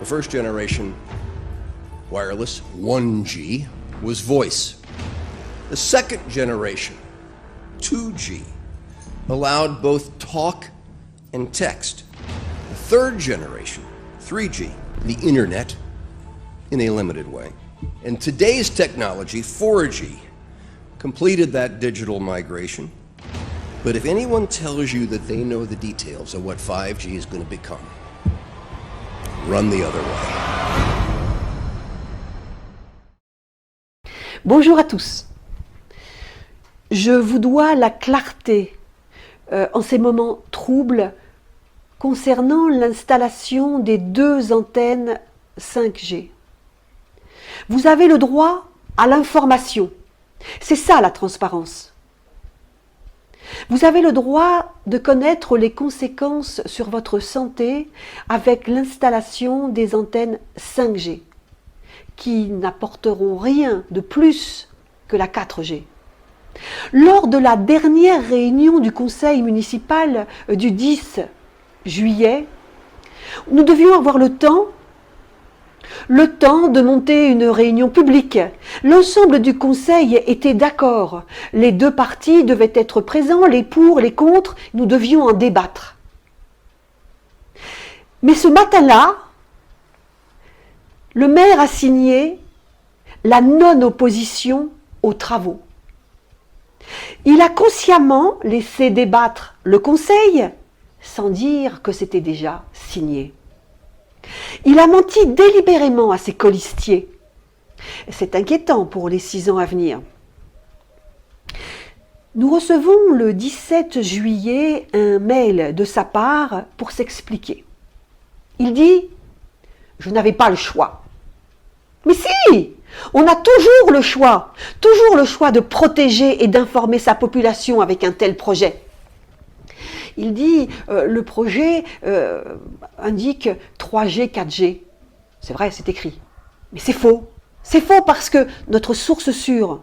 The first generation wireless, 1G, was voice. The second generation, 2G, allowed both talk and text. The third generation, 3G, the internet, in a limited way. And today's technology, 4G, completed that digital migration. But if anyone tells you that they know the details of what 5G is going to become, run the other way. Bonjour à tous. Je vous dois la clarté en ces moments troubles concernant l'installation des 2 antennes 5G. Vous avez le droit à l'information. C'est ça la transparence. Vous avez le droit de connaître les conséquences sur votre santé avec l'installation des antennes 5G, qui n'apporteront rien de plus que la 4G. Lors de la dernière réunion du conseil municipal du 10 juillet, nous devions avoir le temps de monter une réunion publique. L'ensemble du conseil était d'accord. Les 2 parties devaient être présents, les pour, les contre. Nous devions en débattre. Mais ce matin-là, le maire a signé la non-opposition aux travaux. Il a consciemment laissé débattre le conseil sans dire que c'était déjà signé. Il a menti délibérément à ses colistiers. C'est inquiétant pour les 6 ans à venir. Nous recevons le 17 juillet un mail de sa part pour s'expliquer. Il dit « Je n'avais pas le choix ». Mais si! On a toujours le choix de protéger et d'informer sa population avec un tel projet. Il dit, le projet indique 3G, 4G. C'est vrai, c'est écrit. Mais c'est faux. C'est faux parce que notre source sûre,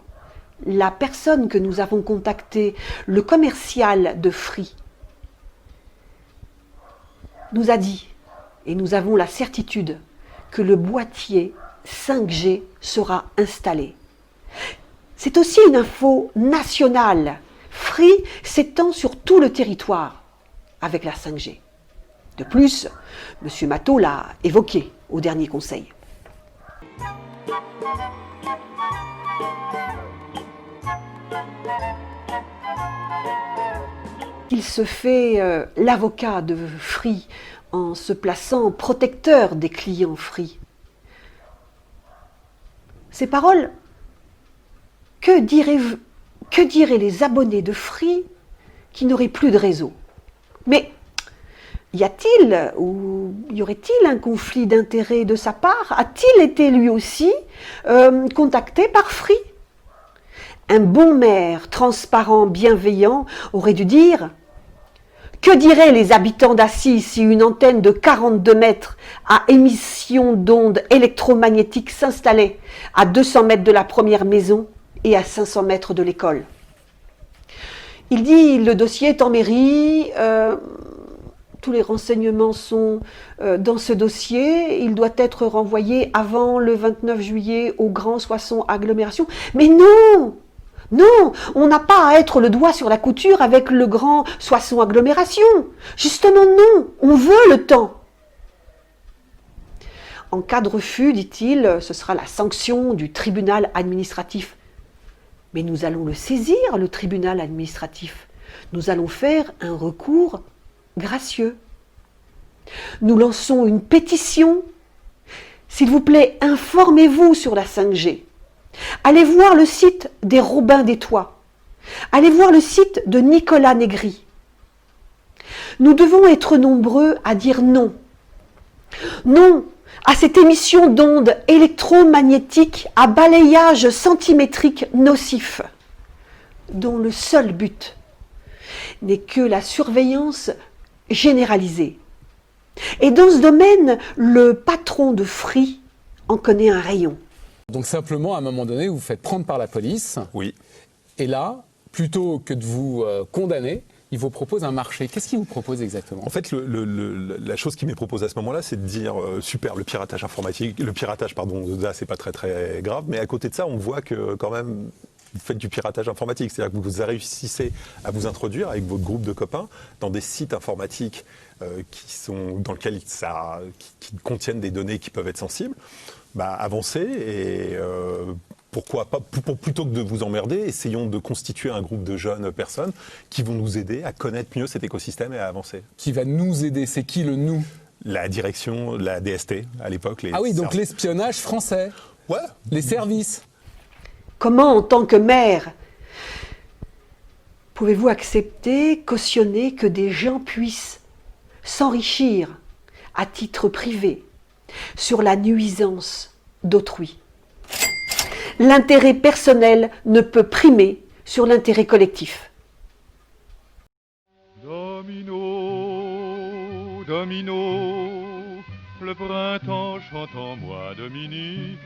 la personne que nous avons contactée, le commercial de Free, nous a dit, et nous avons la certitude, que le boîtier 5G sera installé. C'est aussi une info nationale. Free s'étend sur tout le territoire avec la 5G. De plus, M. Matteau l'a évoqué au dernier conseil. Il se fait l'avocat de Free en se plaçant protecteur des clients Free. Ces paroles, que diraient les abonnés de Free qui n'auraient plus de réseau? Mais y aurait-il un conflit d'intérêts de sa part? A-t-il été lui aussi contacté par Free? Un bon maire, transparent, bienveillant, aurait dû dire: que diraient les habitants d'Assy si une antenne de 42 mètres à émission d'ondes électromagnétiques s'installait à 200 mètres de la première maison et à 500 mètres de l'école? Il dit, le dossier est en mairie, tous les renseignements sont dans ce dossier, il doit être renvoyé avant le 29 juillet au Grand Soissons Agglomération. Mais non! Non, on n'a pas à être le doigt sur la couture avec le Grand Soissons Agglomération. Justement non, on veut le temps. En cas de refus, dit-il, ce sera la sanction du tribunal administratif. Mais nous allons le saisir, le tribunal administratif. Nous allons faire un recours gracieux. Nous lançons une pétition. S'il vous plaît, informez-vous sur la 5G. Allez voir le site des Robins des Toits. Allez voir le site de Nicolas Negri. Nous devons être nombreux à dire non. Non à cette émission d'ondes électromagnétiques à balayage centimétrique nocif, dont le seul but n'est que la surveillance généralisée. Et dans ce domaine, le patron de Free en connaît un rayon. Donc simplement, à un moment donné, vous vous faites prendre par la police. Oui. Et là, plutôt que de vous condamner, il vous propose un marché. Qu'est-ce qu'il vous propose exactement? En fait, la chose qui m'est proposée à ce moment-là, c'est de dire super, le piratage informatique, le piratage, pardon, là, c'est pas très très grave, mais à côté de ça, on voit que quand même, vous faites du piratage informatique, c'est-à-dire que vous réussissez à vous introduire avec votre groupe de copains dans des sites informatiques dans lesquels qui contiennent des données qui peuvent être sensibles. Bah, avancez et pourquoi pas, plutôt que de vous emmerder, essayons de constituer un groupe de jeunes personnes qui vont nous aider à connaître mieux cet écosystème et à avancer. Qui va nous aider? C'est qui le nous? La direction, la DST à l'époque. Ah oui, donc l'espionnage français. Ouais. Les services. Comment, en tant que maire, pouvez-vous accepter, cautionner que des gens puissent s'enrichir à titre privé sur la nuisance d'autrui? L'intérêt personnel ne peut primer sur l'intérêt collectif. Domino, domino, le printemps chante en moi, Dominique.